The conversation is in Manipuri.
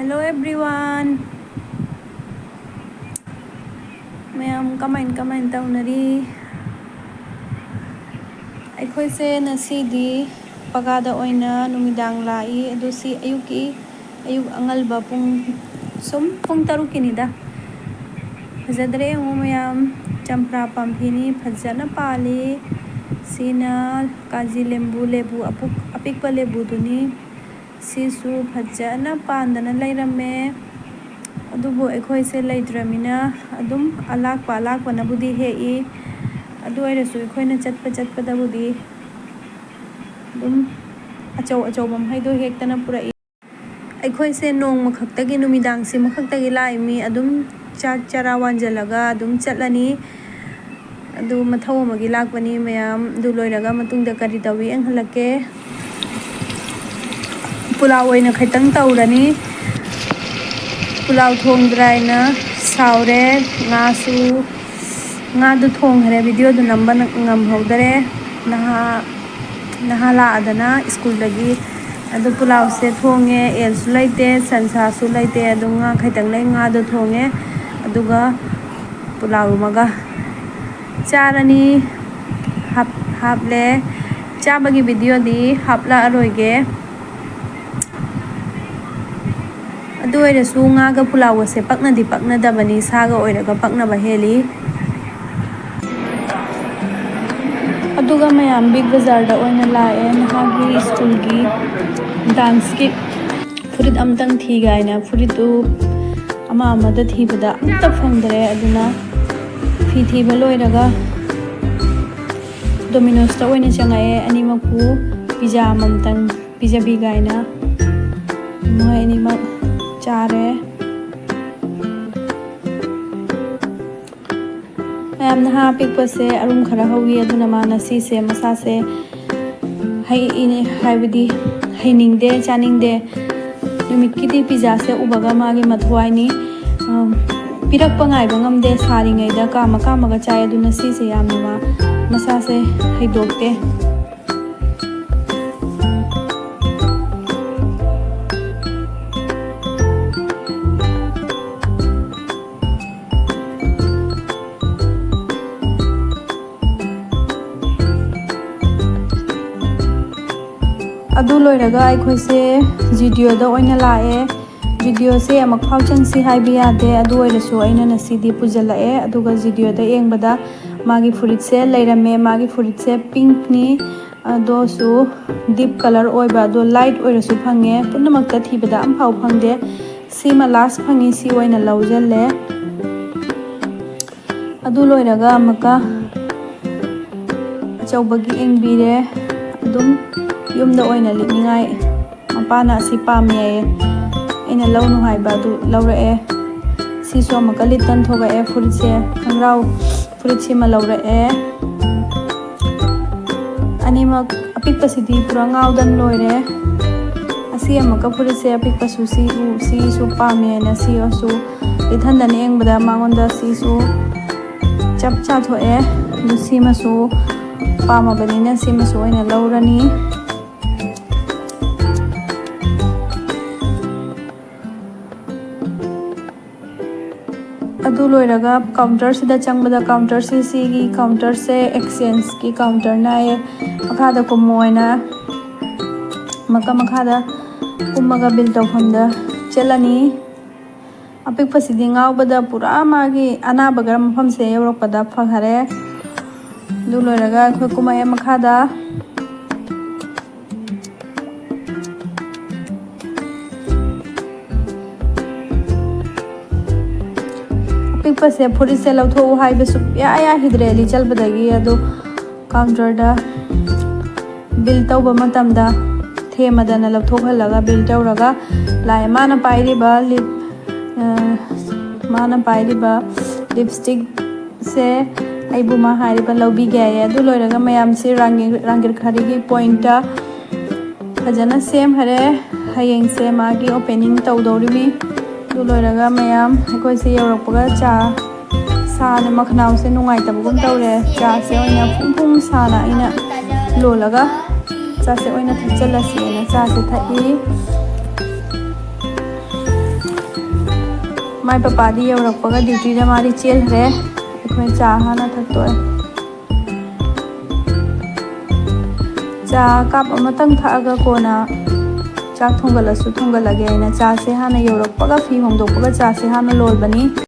Hello everyone. Mayam comment taunari. Aikoise nasidi pagada oina numidang lai adu si ayuk angalba pung pung tarukinida. Fazadre mo mayam champra pampini fazana pali sina kaji lembu apikpa lebu duni sisu fazana pandana lairame adubu aikoise laidramina adum alakpa nabudi hei adu airasu aikoina chatpa dabudi adum achau bam haido hektana purai aikoise nong makhaktagi numidang si makhaktagi laimi adum chak chara wanjalaga adum chatlani adu mathau amagi lakpani mayam du loiraga matungda kari tawi ang halake pulaw oina khaitang taurani pulaw thong draina saure nga du thong hare video du namba ngam hodare naha la adana school lagi adu pulaw se thonge el sulaite sansa sulaite adu nga khaitang lai nga du thonge aduga pulaw maga charani haple chabagi video di hapla aroige adu airasu nga ga pulaw se pakna dabani saga oiraga pakna ba heli aduga mayam big bazaar da oina lae mahagi school gi dance ki furit amtang thigaina furitu ama da thibada amta phangdare aduna fi thiba loiraga Domino's ta oina changae animaku pizza mamtang pizza bigaina moi animak chare mayam naha pikpa se arum khara hogi aduna mana si se masa se haibadi hainingde chaningde numit kidi pizza se ubaga magi mathwai ni pirak pangai bangamde saringai da kama ga chai aduna si se yamna masa se haidokte adu loiraga aikoise video da oina lae video se amak phauchang si haiba de adu oirasu aina nasidi pujalae aduga video da yengbada magi furit se lairame magi furit se pink ni adosu deep color oiba do light oirasu phange punamakta thibada am phau phangde sima last phangi si oina laujalle adu loiraga amaka chabagi engbire adum yumda oina likningai mapana si pamye ina launu haiba du laurae si so amaka litan thoga e furitse khangrau furitse ma laurae animak apikpa sidi pura ngaudan loire asi amaka furitse apikpa su si su pamye na si osu lithan dan engbada mangonda si su chap cha thoe du si ma su pama banina si ma su oina laurani adu loiraga counter sida changbada counter gi counter se exchange ki counter na e makhada ko moina makhada kumaga bill tawhamda chelani apik pasidi ngawbada pura magi anabagar mafam se yorokpada phagare du loiraga khoi kuma e makhada pikpa se furit se lautho haiba su ya hidreli chalbadagi adu counter da bill tawba matamda themadana lautho halaga bill tawraga lai mana pairiba lipstick se aibuma hariba lawbi gaye adu loiraga mayam se rangir khari gi point ta fajana sem hare hayeng se magi opening tawdorimi du loiraga mayam akoi se yorokpaga cha sana makhnau se nungai tabugum tawre cha se oina phung sana ina lolaga cha se oina thachala se na cha se thai ꯃꯥꯏ ꯄꯄꯥꯗꯤ ꯌꯧꯔꯛꯄꯒ ꯗ꯭ꯌꯨꯇꯤꯗ ꯃꯥꯗꯤ ꯆꯦꯟꯈ꯭ꯔꯦ ꯑꯩꯈꯣꯏ ꯆꯥ ꯍꯥꯟꯅ ꯊꯛꯇꯣꯛꯑꯦ ꯆꯥ ꯀꯥꯞ ꯑꯃꯇꯪ ꯊꯛꯑꯒ ꯀꯣꯟꯅ ꯆꯥꯛ ꯊꯣꯡꯒꯠꯂꯁꯨ ꯊꯣꯡꯒꯠꯂꯒꯦ ꯑꯩꯅ ꯆꯥꯁꯦ ꯍꯥꯟꯅ ꯌꯧꯔꯛꯄꯒ ꯐꯤ ꯍꯣꯡꯗꯣꯛꯄꯒ ꯆꯥꯁꯦ ꯍꯥꯟꯅ ꯂꯣꯜꯕꯅꯤ